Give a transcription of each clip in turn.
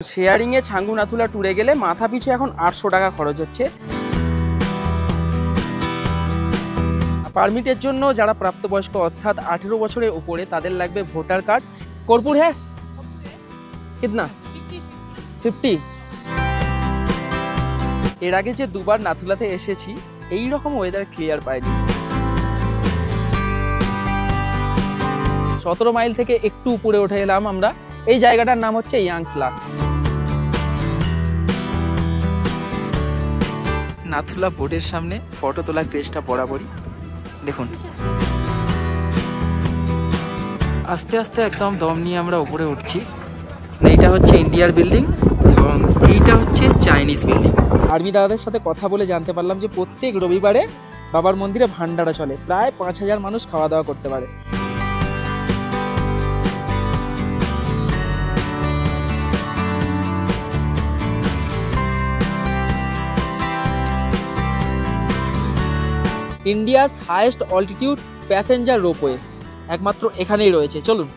Sharing এ ছাঙ্গু নাথুলা ট্যুরে গেলে মাথা পিছু এখন 800 টাকা খরচ হচ্ছে। পারমিটের জন্য যারা প্রাপ্তবয়স্ক অর্থাৎ 18 বছরের উপরে তাদের লাগবে ভোটার কার্ড। কর্পূর হ্যাঁ কিতনা 50। এর আগে যে দুবার নাথুলাতে এসেছি এই রকম ওয়েদার ক্লিয়ার পাইনি। 17 মাইল থেকে একটু উপরে উঠে এলাম আমরা। এই জায়গাটার নাম হচ্ছে ইয়াংসলা। নাথুলা বোর্ডের সামনে ফটো তোলার ক্রেজটা বরাবরই। দেখুন আস্তে আস্তে একদম দম নিয়ে আমরা উপরে উঠছি। এইটা হচ্ছে ইন্ডিয়ার বিল্ডিং এবং এইটা হচ্ছে চাইনিজ বিল্ডিং। আর্মি দাদাদের সাথে কথা বলে জানতে পারলাম যে প্রত্যেক রবিবারে বাবার মন্দিরে ভান্ডারা চলে, প্রায় 5000 মানুষ খাওয়া দাওয়া করতে পারে। India's highest altitude passenger ropeway একমাত্র এখানেই রয়েছে। চলুন।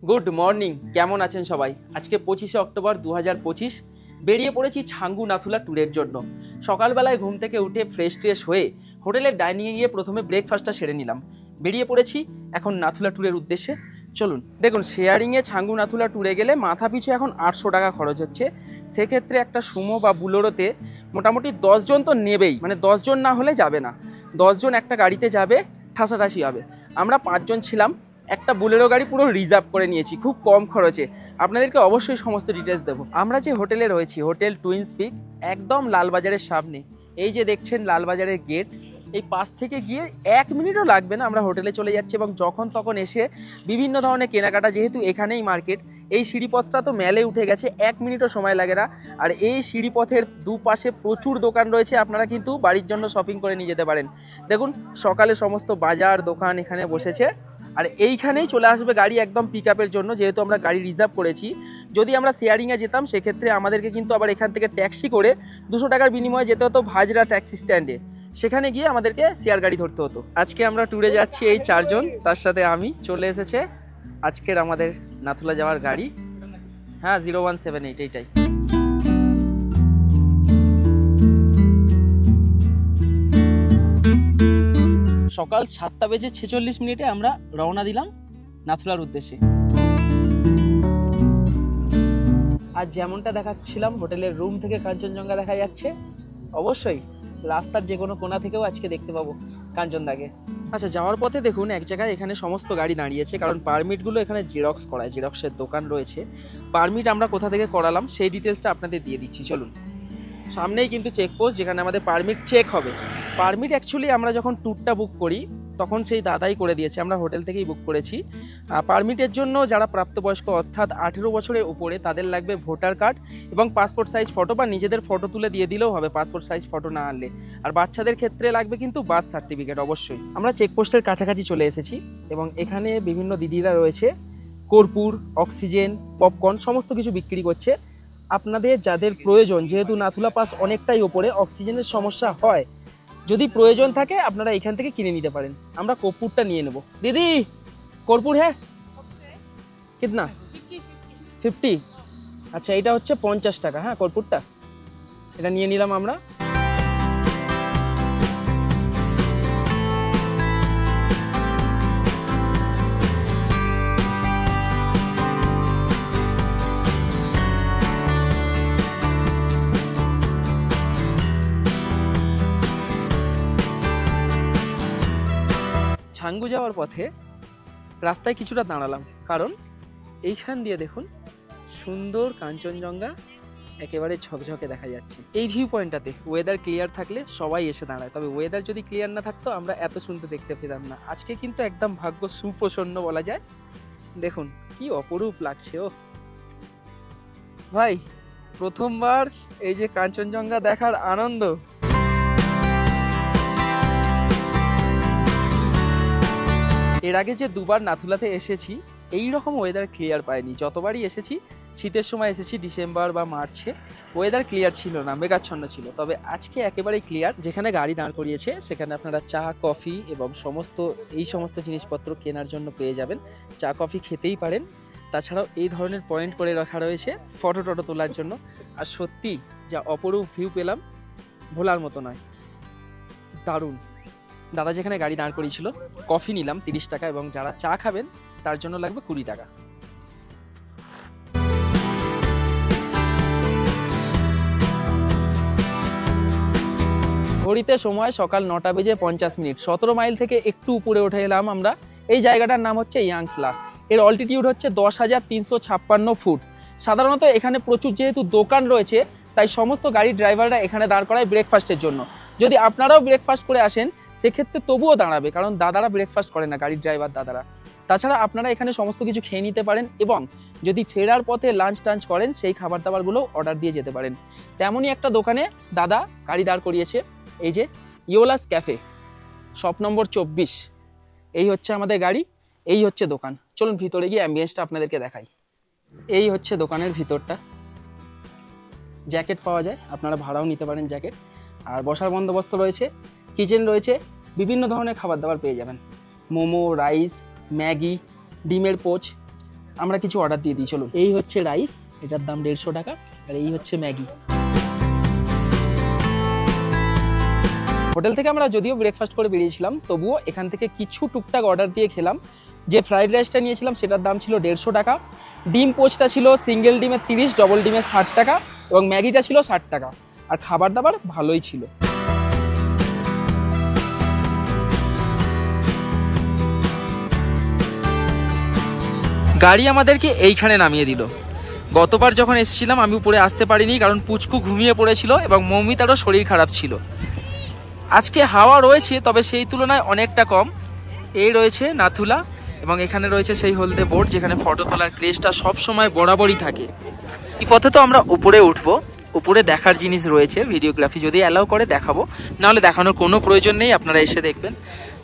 গুড মর্নিং, কেমন আছেন সবাই? আজকে 25শে অক্টোবর 2025। বেরিয়ে পড়েছি ছাঙ্গু নাথুলা ট্যুরের জন্য। সকালবেলায় ঘুম থেকে উঠে ফ্রেশ ট্রেশ হয়ে হোটেলের ডাইনিংয়ে গিয়ে প্রথমে ব্রেকফাস্টটা সেরে নিলাম। বেরিয়ে পড়েছি এখন নাথুলা ট্যুরের উদ্দেশ্যে। চলুন। দেখুন শেয়ারিংয়ে ছাঙ্গু নাথুলা ট্যুরে গেলে মাথা পিছু এখন 800 টাকা খরচ হচ্ছে। সেক্ষেত্রে একটা সুমো বা বুলোরোতে মোটামুটি 10 জন তো নেবেই, মানে 10 জন না হলে যাবে না। 10 জন একটা গাড়িতে যাবে, ঠাসাঠাসি হবে। আমরা 5 জন ছিলাম, একটা বুলেরো গাড়ি পুরো রিজার্ভ করে নিয়েছি খুব কম খরচে। আপনাদেরকে অবশ্যই সমস্ত ডিটেলস দেবো। আমরা যে হোটেলে রয়েছি হোটেল টুইন্স পিক, একদম লালবাজারের সামনে। এই যে দেখছেন লালবাজারের গেট, এই পাশ থেকে গিয়ে 1 মিনিটও লাগবে না আমরা হোটেলে চলে যাচ্ছি এবং যখন তখন এসে বিভিন্ন ধরনের কেনাকাটা, যেহেতু এখানেই মার্কেট। এই সিঁড়িপথটা তো মেলে উঠে গেছে, 1 মিনিটও সময় লাগে না। আর এই সিঁড়িপথের দুপাশে প্রচুর দোকান রয়েছে, আপনারা কিন্তু বাড়ির জন্য শপিং করে নিয়ে যেতে পারেন। দেখুন সকালে সমস্ত বাজার দোকান এখানে বসেছে। আর এইখানেই চলে আসবে গাড়ি একদম পিক আপের জন্য, যেহেতু আমরা গাড়ি রিজার্ভ করেছি। যদি আমরা শেয়ারিংয়ে যেতাম সেক্ষেত্রে আমাদেরকে কিন্তু আবার এখান থেকে ট্যাক্সি করে 200 টাকার বিনিময়ে যেতে হতো ভাজরা ট্যাক্সি স্ট্যান্ডে। সেখানে গিয়ে আমাদেরকে শেয়ার গাড়ি ধরতে হতো। আজকে আমরা ট্যুরে যাচ্ছি এই 4 জন, তার সাথে আমি। চলে এসেছে আজকের আমাদের নাথুলা যাওয়ার গাড়ি। হ্যাঁ 0178 এইটাই। সকাল 7:46 আমরা রওনা দিলাম নাথুলার উদ্দেশ্যে। আর যেমনটা দেখাচ্ছিলাম হোটেলের রুম থেকে কাঞ্চনজঙ্ঘা দেখা যাচ্ছে। অবশ্যই রাস্তার যে কোনো কোণা থেকেও আজকে দেখতে পাবো কাঞ্চনদাকে। আচ্ছা, যাওয়ার পথে দেখুন এক জায়গায় এখানে সমস্ত গাড়ি দাঁড়িয়েছে, কারণ পারমিটগুলো এখানে জেরক্স করায়, জেরক্সের দোকান রয়েছে। পারমিট আমরা কোথা থেকে করালাম সেই ডিটেলসটা আপনাদের দিয়ে দিচ্ছি। চলুন। সামনেই কিন্তু চেকপোস্ট, যেখানে আমাদের পারমিট চেক হবে। পারমিট অ্যাকচুয়ালি আমরা যখন ট্যুরটা বুক করি তখন সেই দাদাই করে দিয়েছে, আমরা হোটেল থেকেই বুক করেছি। পারমিটের জন্য যারা প্রাপ্তবয়স্ক অর্থাৎ 18 বছরের উপরে তাদের লাগবে ভোটার কার্ড এবং পাসপোর্ট সাইজ ফটো, বা নিজেদের ফটো তুলে দিয়ে দিলেও হবে পাসপোর্ট সাইজ ফটো না আনলে। আর বাচ্চাদের ক্ষেত্রে লাগবে কিন্তু বার্থ সার্টিফিকেট অবশ্যই। আমরা চেকপোস্টের কাছাকাছি চলে এসেছি এবং এখানে বিভিন্ন দিদিরা রয়েছে, কর্পূর, অক্সিজেন, পপকর্ন সমস্ত কিছু বিক্রি করছে। আপনাদের যাদের প্রয়োজন, যেহেতু নাথুলা পাস অনেকটাই ওপরে, অক্সিজেনের সমস্যা হয়, যদি প্রয়োজন থাকে আপনারা এখান থেকে কিনে নিতে পারেন। আমরা কর্পূরটা নিয়ে নেব। দিদি কর্পূর হ্যাঁ কিতনা 50। আচ্ছা এটা হচ্ছে 50 টাকা। হ্যাঁ কর্পূরটা এটা নিয়ে নিলাম আমরা। ছাঙ্গু যাওয়ার পথে রাস্তায় কিছুটা দাঁড়ালাম, কারণ এইখান দিয়ে দেখুন সুন্দর কাঞ্চনজঙ্ঘা একেবারে ঝকঝকে দেখা যাচ্ছে। এই ভিউ পয়েন্টটাতে ওয়েদার ক্লিয়ার থাকলে সবাই এসে দাঁড়ায়, তবে ওয়েদার যদি ক্লিয়ার না থাকতো আমরা এত সুন্দর দেখতে পেতাম না। আজকে কিন্তু একদম ভাগ্য সুপ্রসন্ন বলা যায়। দেখুন কি অপরূপ লাগছে। ও ভাই, প্রথমবার এই যে কাঞ্চনজঙ্ঘা দেখার আনন্দ। এর আগে যে দুবার নাথুলাতে এসেছি এই রকম ওয়েদার ক্লিয়ার পাইনি। যতবারই এসেছি শীতের সময় এসেছি ডিসেম্বর বা মার্চে, ওয়েদার ক্লিয়ার ছিল না, মেঘাচ্ছন্ন ছিল। তবে আজকে একেবারেই ক্লিয়ার। যেখানে গাড়ি দাঁড় করিয়েছে সেখানে আপনারা চা, কফি এবং সমস্ত জিনিসপত্র কেনার জন্য পেয়ে যাবেন। চা কফি খেতেই পারেন। তাছাড়াও এই ধরনের পয়েন্ট করে রাখা রয়েছে ফটো টটো তোলার জন্য। আর সত্যি যা অপরূপ ভিউ পেলাম, ভোলার মতো নয়, দারুণ। দাদা যেখানে গাড়ি দাঁড় করিয়েছিল, কফি নিলাম 30 টাকা, এবং যারা চা খাবেন তার জন্য লাগবে 20 টাকা। ঘড়িতে সময় সকাল 9:50। 17 মাইল থেকে একটু উপরে উঠে এলাম আমরা। এই জায়গাটার নাম হচ্ছে ইয়াংসলা। এর অল্টিটিউড হচ্ছে 10,356 ফুট। সাধারণত এখানে প্রচুর যেহেতু দোকান রয়েছে, তাই সমস্ত গাড়ির ড্রাইভাররা এখানে দাঁড় করায় ব্রেকফাস্টের জন্য। যদি আপনারাও ব্রেকফাস্ট করে আসেন সেক্ষেত্রে তবুও দাঁড়াবে, কারণ দাদারা ব্রেকফাস্ট করে না, গাড়ির ড্রাইভার দাদারা। তাছাড়া আপনারা এখানে সমস্ত কিছু খেয়ে নিতে পারেন, এবং যদি ফেরার পথে লাঞ্চ টাঞ্চ করেন সেই খাবার দাবারগুলো অর্ডার দিয়ে যেতে পারেন। তেমনই একটা দোকানে দাদা গাড়ি দাঁড় করিয়েছে, এই যে ইয়োলাস ক্যাফে, শপ নম্বর 24। এই হচ্ছে আমাদের গাড়ি, এই হচ্ছে দোকান। চলুন ভিতরে গিয়ে অ্যাম্বিয়েন্সটা আপনাদেরকে দেখাই। এই হচ্ছে দোকানের ভিতরটা। জ্যাকেট পাওয়া যায়, আপনারা ভাড়াও নিতে পারেন জ্যাকেট। আর বসার বন্দোবস্ত রয়েছে, কিচেন রয়েছে, বিভিন্ন ধরনের খাবার দাবার পেয়ে যাবেন। মোমো, রাইস, ম্যাগি, ডিমের পোচ। আমরা কিছু অর্ডার দিয়ে দিই, চলুন। এই হচ্ছে রাইস, এটার দাম 150 টাকা। আর এই হচ্ছে ম্যাগি। হোটেল থেকে আমরা যদিও ব্রেকফাস্ট করে বেরিয়েছিলাম, তবুও এখান থেকে কিছু টুকটাক অর্ডার দিয়ে খেলাম। যে ফ্রাইড রাইসটা নিয়েছিলাম সেটার দাম ছিল 150 টাকা। ডিম পোচটা ছিল সিঙ্গেল ডিমের 30, ডবল ডিমের 60 টাকা, এবং ম্যাগিটা ছিল 60 টাকা। আর খাবার দাবার ভালোই ছিল। গাড়ি আমাদেরকে এইখানে নামিয়ে দিল। গতবার যখন এসেছিলাম আমি উপরে আসতে পারিনি, কারণ পুচকু ঘুমিয়ে পড়েছিল এবং মৌমিতারও শরীর খারাপ ছিল। আজকে হাওয়া রয়েছে, তবে সেই তুলনায় অনেকটা কম। এই রয়েছে নাথুলা, এবং এখানে রয়েছে সেই হলদে বোর্ড যেখানে ফটো তোলার ক্রেজটা সবসময় বরাবরই থাকে। এই পথে তো আমরা উপরে উঠবো। উপরে দেখার জিনিস রয়েছে, ভিডিওগ্রাফি যদি অ্যালাউ করে দেখাবো, নাহলে দেখানোর কোনো প্রয়োজন নেই, আপনারা এসে দেখবেন।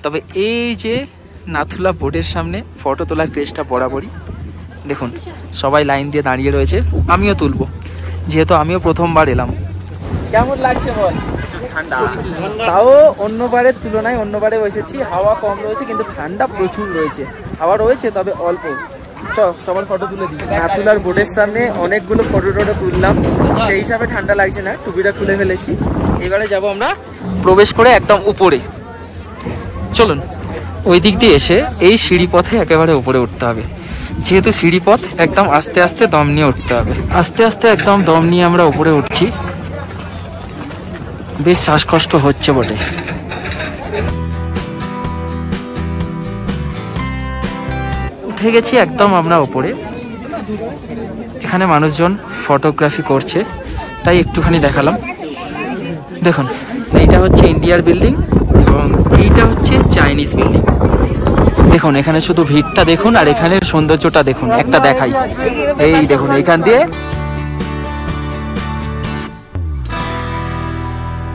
তবে এই যে নাথুলা বোর্ডের সামনে ফটো তোলার ক্রেজটা বরাবরই। দেখুন সবাই লাইন দিয়ে দাঁড়িয়ে রয়েছে, আমিও তুলবো, যেহেতু আমিও প্রথমবার এলাম। কেমন লাগছে বল? ঠান্ডা, তাও অন্যবারের তুলনায় অন্যবারে বসেছি হাওয়া কম রয়েছে, কিন্তু ঠান্ডা প্রচুর রয়েছে। হাওয়া রয়েছে তবে অল্প। সবার ফটো তুলে দিই। নাথুলার বোর্ডের সামনে অনেকগুলো ফটো টটো তুললাম, সেই হিসাবে ঠান্ডা লাগছে না, টুপিটা খুলে ফেলেছি। এবারে যাব আমরা প্রবেশ করে একদম উপরে। চলুন, ওই দিক দিয়ে এসে এই সিঁড়ি পথে একেবারে উপরে উঠতে হবে। যেহেতু সিঁড়ি পথ, একদম আস্তে আস্তে দম নিয়ে উঠতে হবে। আস্তে আস্তে একদম দম নিয়ে আমরা উপরে উঠছি। বেশ শ্বাসকষ্ট হচ্ছে বটে। উঠে গেছি একদম আমরা উপরে। এখানে মানুষজন ফটোগ্রাফি করছে, তাই একটুখানি দেখালাম। দেখুন, এইটা হচ্ছে ইন্ডিয়ার বিল্ডিং এবং এইটা হচ্ছে চাইনিজ বিল্ডিং। দেখুন এখানে শুধু ভিড়টা দেখুন, আর এখানের সৌন্দর্যটা দেখুন। একটা দেখাই, এই দেখুন এখান দিয়ে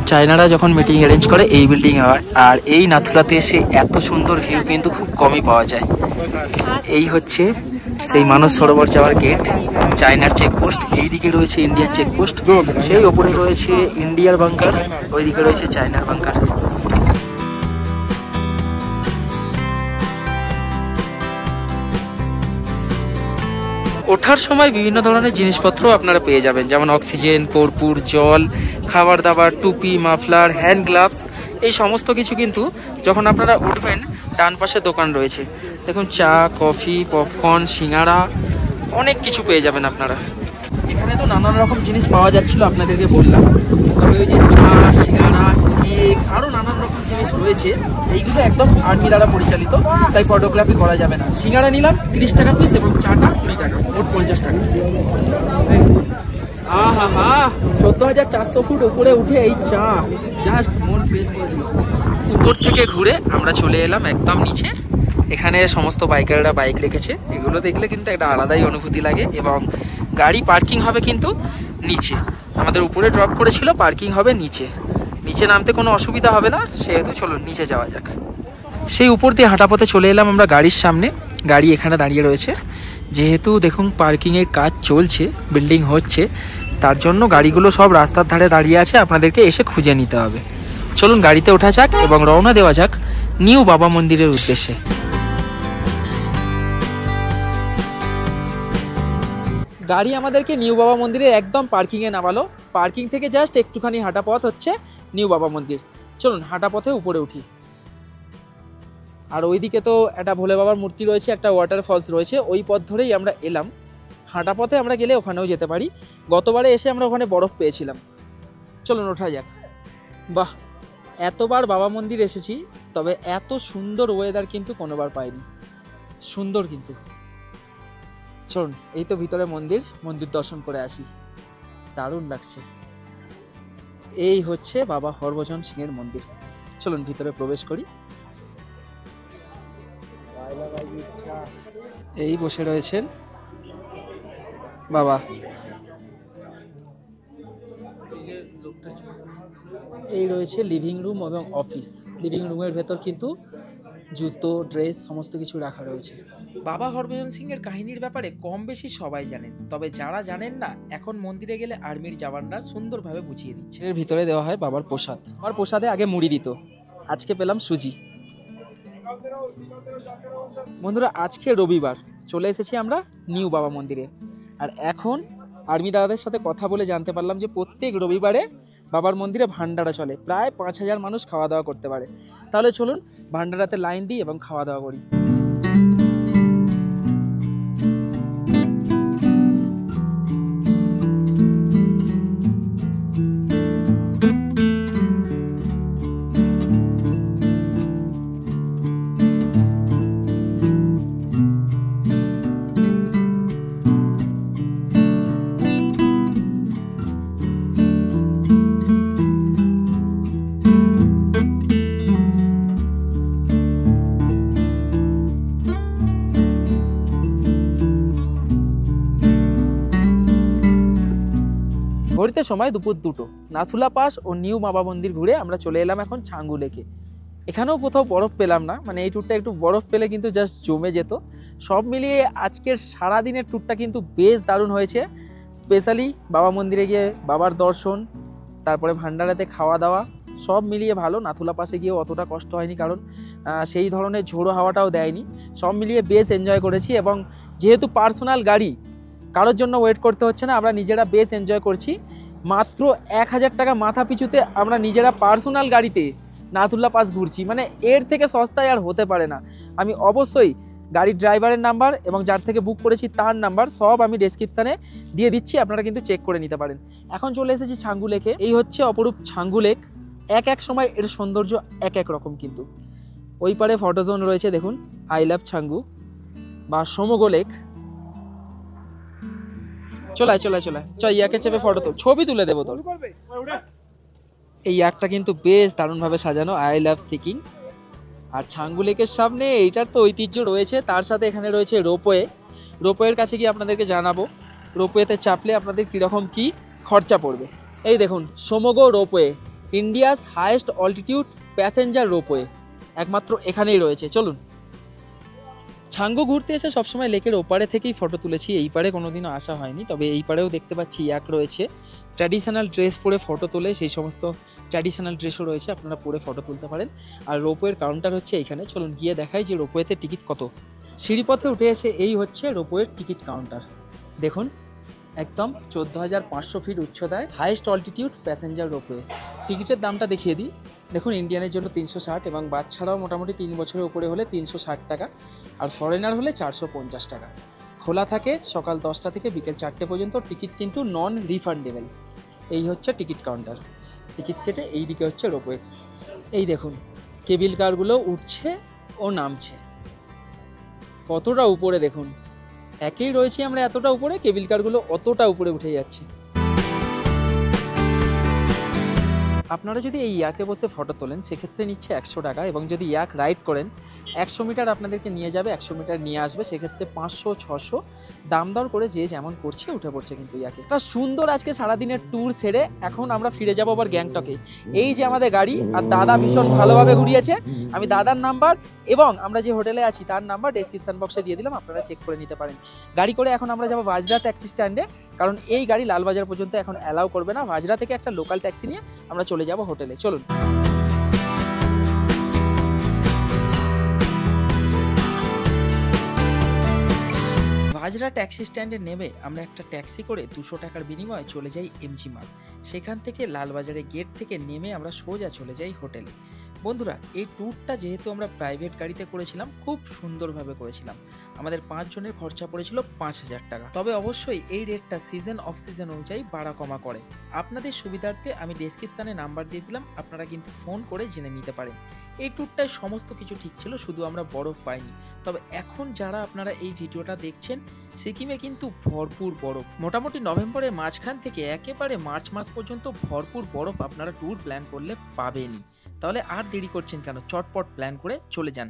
চায়নারা যখন মিটিং অ্যারেঞ্জ করে এই বিল্ডিং হয়। আর এই নাথুলাতে এসে এত সুন্দর ভিউ কিন্তু খুব কমই পাওয়া যায়। এই হচ্ছে সেই মানস সরোবর যাওয়ার গেট, চায়নার চেকপোস্ট। এইদিকে রয়েছে ইন্ডিয়ার চেকপোস্ট, সেই ওপরে রয়েছে ইন্ডিয়ার বাংকার, ওইদিকে রয়েছে চায়নার বাংকার। ওঠার সময় বিভিন্ন ধরনের জিনিসপত্র আপনারা পেয়ে যাবেন, যেমন অক্সিজেন, কর্পূর, জল, খাবার দাবার, টুপি, মাফলার, হ্যান্ড গ্লাভস। এই সমস্ত কিছু কিন্তু যখন আপনারা উঠবেন ডান পাশে দোকান রয়েছে। দেখুন চা, কফি, পপকর্ন, সিঙ্গাড়া, অনেক কিছু পেয়ে যাবেন আপনারা। এখানে তো নানান রকম জিনিস পাওয়া যাচ্ছিল, আপনাদেরকে বললাম। তবে ওই যে চা, সিঙ্গাড়া, কেক, আরও নানান রকম জিনিস রয়েছে। এইগুলো একদম আর্মি দ্বারা পরিচালিত, তাই ফটোগ্রাফি করা যাবে না। সিঙ্গাড়া নিলাম 30 টাকা পিস এবং চাটা 20 টাকা, মোট 50 টাকা। আহা হা, 14,400 ফুট উপরে উঠে এই চা জাস্ট মন ফ্রেশ করে দিল। উপর থেকে ঘুরে আমরা চলে এলাম একদম নিচে। এখানে সমস্ত বাইকাররা বাইক রেখেছে। এগুলো দেখলে কিন্তু একটা আলাদাই অনুভূতি লাগে। এবং গাড়ি পার্কিং হবে কিন্তু নিচে। আমাদের উপরে ড্রপ করেছিল, পার্কিং হবে নিচে। নিচে নামতে কোনো অসুবিধা হবে না, সেহেতু চলুন নিচে যাওয়া যাক। সেই উপর দিয়ে হাঁটা পথে চলে এলাম আমরা গাড়ির সামনে। গাড়ি এখানে দাঁড়িয়ে রয়েছে। যেহেতু দেখুন পার্কিংয়ের কাজ চলছে, বিল্ডিং হচ্ছে, তার জন্য গাড়িগুলো সব রাস্তার ধারে দাঁড়িয়ে আছে, আপনাদেরকে এসে খুঁজে নিতে হবে। চলুন গাড়িতে ওঠা যাক এবং রওনা দেওয়া যাক নিউ বাবা মন্দিরের উদ্দেশ্যে। গাড়ি আমাদেরকে নিউ বাবা মন্দিরে একদম পার্কিংয়ে নামালো। পার্কিং থেকে জাস্ট একটুখানি হাঁটা পথ হচ্ছে নিউ বাবা মন্দির। চলুন হাঁটা পথে উপরে উঠি। আর ওইদিকে তো একটা ভোলে বাবার মূর্তি রয়েছে, একটা ওয়াটার ফলস রয়েছে, ওই পথ ধরেই আমরা এলাম। হাঁটা পথে আমরা গেলে ওখানেও যেতে পারি। গতবারে এসে আমরা ওখানে বরফ পেয়েছিলাম। চলুন ওঠা যাক। বাহ, এতবার বাবা মন্দির এসেছি, তবে এত সুন্দর ওয়েদার কিন্তু কোনোবার পাইনি। সুন্দর কিন্তু। চলুন, এই তো ভিতরে মন্দির, মন্দির দর্শন করে আসি। দারুণ লাগছে। এই হচ্ছে বাবা হরভজন সিংয়ের মন্দির। চলুন ভিতরে প্রবেশ করি। এই বসে রয়েছেন বাবা। এই রয়েছে লিভিং রুম এবং অফিস। লিভিং রুমের ভেতর কিন্তু জুতো, ড্রেস সমস্ত কিছু রাখা রয়েছে। বাবা হরভজন সিং এর কাহিনীর ব্যাপারে কম বেশি সবাই জানেন, তবে যারা জানেন না, এখন মন্দিরে গেলে আর্মির জওয়ানরা সুন্দরভাবে বুঝিয়ে দিচ্ছে। এর ভিতরে দেওয়া হয় বাবার প্রসাদ। আমার প্রসাদে আগে মুড়ি দিত, আজকে পেলাম সুজি। বন্ধুরা, আজকে রবিবার, চলে এসেছি আমরা নিউ বাবা মন্দিরে। আর এখন আর্মি দাদাদের সাথে কথা বলে জানতে পারলাম যে প্রত্যেক রবিবারে বাবার মন্দিরে ভান্ডারা চলে, প্রায় 5000 মানুষ খাওয়া দাওয়া করতে পারে। তাহলে চলুন ভান্ডারাতে লাইন দিই এবং খাওয়া দাওয়া করি। ঘড়িতে সময় দুপুর 2টো। নাথুলা পাস ও নিউ বাবা মন্দির ঘুরে আমরা চলে এলাম এখন ছাঙ্গু লেকে। এখানেও কোথাও বরফ পেলাম না, মানে এই ট্যুরটা একটু বরফ পেলে কিন্তু জাস্ট জমে যেত। সব মিলিয়ে আজকের সারাদিনের ট্যুরটা কিন্তু বেশ দারুণ হয়েছে। স্পেশালি বাবা মন্দিরে গিয়ে বাবার দর্শন, তারপরে ভান্ডারাতে খাওয়া দাওয়া, সব মিলিয়ে ভালো। নাথুলা পাসে গিয়েও অতটা কষ্ট হয়নি, কারণ সেই ধরনের ঝোড়ো হাওয়াটাও দেয়নি। সব মিলিয়ে বেশ এনজয় করেছি, এবং যেহেতু পার্সোনাল গাড়ি, কারোর জন্য ওয়েট করতে হচ্ছে না, আমরা নিজেরা বেশ এনজয় করছি। মাত্র 1000 টাকা মাথা পিছুতে আমরা নিজেরা পার্সোনাল গাড়িতে নাথুলা পাস ঘুরছি, মানে এর থেকে সস্তায় আর হতে পারে না। আমি অবশ্যই গাড়ির ড্রাইভারের নাম্বার এবং যার থেকে বুক করেছি তার নাম্বার সব আমি ডেসক্রিপশানে দিয়ে দিচ্ছি, আপনারা কিন্তু চেক করে নিতে পারেন। এখন চলে এসেছি ছাঙ্গু লেকে। এই হচ্ছে অপরূপ ছাঙ্গু লেক। এক এক সময় এর সৌন্দর্য এক এক রকম কিন্তু। ওই পারে ফটো জোন রয়েছে, দেখুন, আই লাভ ছাঙ্গু বা সমগো লেক। চলায় ইয়াকে চেপে ফটো তো ছবি তুলে দেবো তোর। এই ইয়াকটা কিন্তু বেশ দারুণভাবে সাজানো, আই লাভ সিকিং। আর ছাঙ্গু লেকের সামনে এইটার তো ঐতিহ্য রয়েছে, তার সাথে এখানে রয়েছে রোপওয়ে। রোপওয়ের কাছে গিয়ে আপনাদেরকে জানাবো রোপওয়েতে চাপলে আপনাদের কীরকম কী খরচা পড়বে। এই দেখুন, Tsomgo ropeway, India's highest altitude passenger ropeway, একমাত্র এখানেই রয়েছে। চলুন। ছাঙ্গু ঘুরতে এসে সবসময় লেকের ওপারে থেকেই ফটো তুলেছি, এই পারে কোনোদিনও আসা হয়নি। তবে এই পারেও দেখতে পাচ্ছি ইয়াক রয়েছে, ট্র্যাডিশনাল ড্রেস পরে ফটো তোলে, সেই সমস্ত ট্র্যাডিশনাল ড্রেসও রয়েছে, আপনারা পরে ফটো তুলতে পারেন। আর রোপওয়ের কাউন্টার হচ্ছে এইখানে। চলুন গিয়ে দেখাই যে রোপওয়েতে টিকিট কত। সিঁড়িপথে উঠে এসে এই হচ্ছে রোপওয়ের টিকিট কাউন্টার। দেখুন, একদম 14,500 ফিট উচ্চতায় হাইয়েস্ট অল্টিটিউড প্যাসেঞ্জার রোপওয়ে। টিকিটের দামটা দেখিয়ে দিই। দেখুন, ইন্ডিয়ানের জন্য 360 এবং বাচ্চারাও মোটামুটি 3 বছরের উপরে হলে 360 টাকা, আর ফরেনার হলে 450 টাকা। খোলা থাকে সকাল 10টা থেকে বিকেল 4টে পর্যন্ত। টিকিট কিন্তু নন রিফান্ডেবল। এই হচ্ছে টিকিট কাউন্টার। টিকিট কেটে এই দিকে হচ্ছে রোপওয়ে। এই দেখুন, কেবিল কারগুলো উঠছে ও নামছে, কতটা উপরে দেখুন। একেই রয়েছি আমরা এতটা উপরে, কেবিল কারগুলো অতটা উপরে উঠে যাচ্ছে। আপনারা যদি এই ইয়াকে বসে ফটো তোলেন সেক্ষেত্রে নিচ্ছে 100 টাকা, এবং যদি ইয়াক রাইড করেন 100 মিটার আপনাদেরকে নিয়ে যাবে, 100 মিটার নিয়ে আসবে, সেক্ষেত্রে 500-600 দাম দর করে যে যেমন করছে উঠে পড়ছে কিন্তু ইয়াকে। একটা সুন্দর আজকে সারাদিনের ট্যুর সেরে এখন আমরা ফিরে যাবো আবার গ্যাংটকে। এই যে আমাদের গাড়ি, আর দাদা ভীষণ ভালোভাবে ঘুরিয়েছে। আমি দাদার নাম্বার এবং আমরা যে হোটেলে আছি তার নাম্বার ডেসক্রিপশন বক্সে দিয়ে দিলাম, আপনারা চেক করে নিতে পারেন। গাড়ি করে এখন আমরা যাবো বাজরা ট্যাক্সি স্ট্যান্ডে, কারণ এই গাড়ি লালবাজার পর্যন্ত এখন অ্যালাউ করবে না। বাজরা থেকে একটা লোকাল ট্যাক্সি নিয়ে আমরা চলে যাব হোটেলে। চলুন। বাজরা ট্যাক্সি স্ট্যান্ডে নেমে আমরা একটা ট্যাক্সি করে 200 টাকার বিনিময়ে চলে যাই এমজি মার্ট। সেখান থেকে লালবাজারের গেট থেকে নেমে আমরা সোজা চলে যাই হোটেলে। বন্ধুরা, এই ট্যুরটা যেহেতু আমরা প্রাইভেট গাড়িতে করেছিলাম, খুব সুন্দরভাবে করেছিলাম। আমাদের 5 জনের খরচা পড়েছিল 5000 টাকা। তবে অবশ্যই এই রেটটা সিজন অফ সিজন অনুযায়ী বাড়া কমা করে। আপনাদের সুবিধার্থে আমি ডেসক্রিপশানে নাম্বার দিয়ে দিলাম, আপনারা কিন্তু ফোন করে জেনে নিতে পারেন। এই ট্যুরটায় সমস্ত কিছু ঠিক ছিল, শুধু আমরা বরফ পাইনি। তবে এখন যারা আপনারা এই ভিডিওটা দেখছেন, সিকিমে কিন্তু ভরপুর বরফ। মোটামুটি নভেম্বরের মাঝখান থেকে একেবারে মার্চ মাস পর্যন্ত ভরপুর বরফ আপনারা ট্যুর প্ল্যান করলে পাবেনই। তাহলে আর দেরি করছেন কেন, চটপট প্ল্যান করে চলে যান।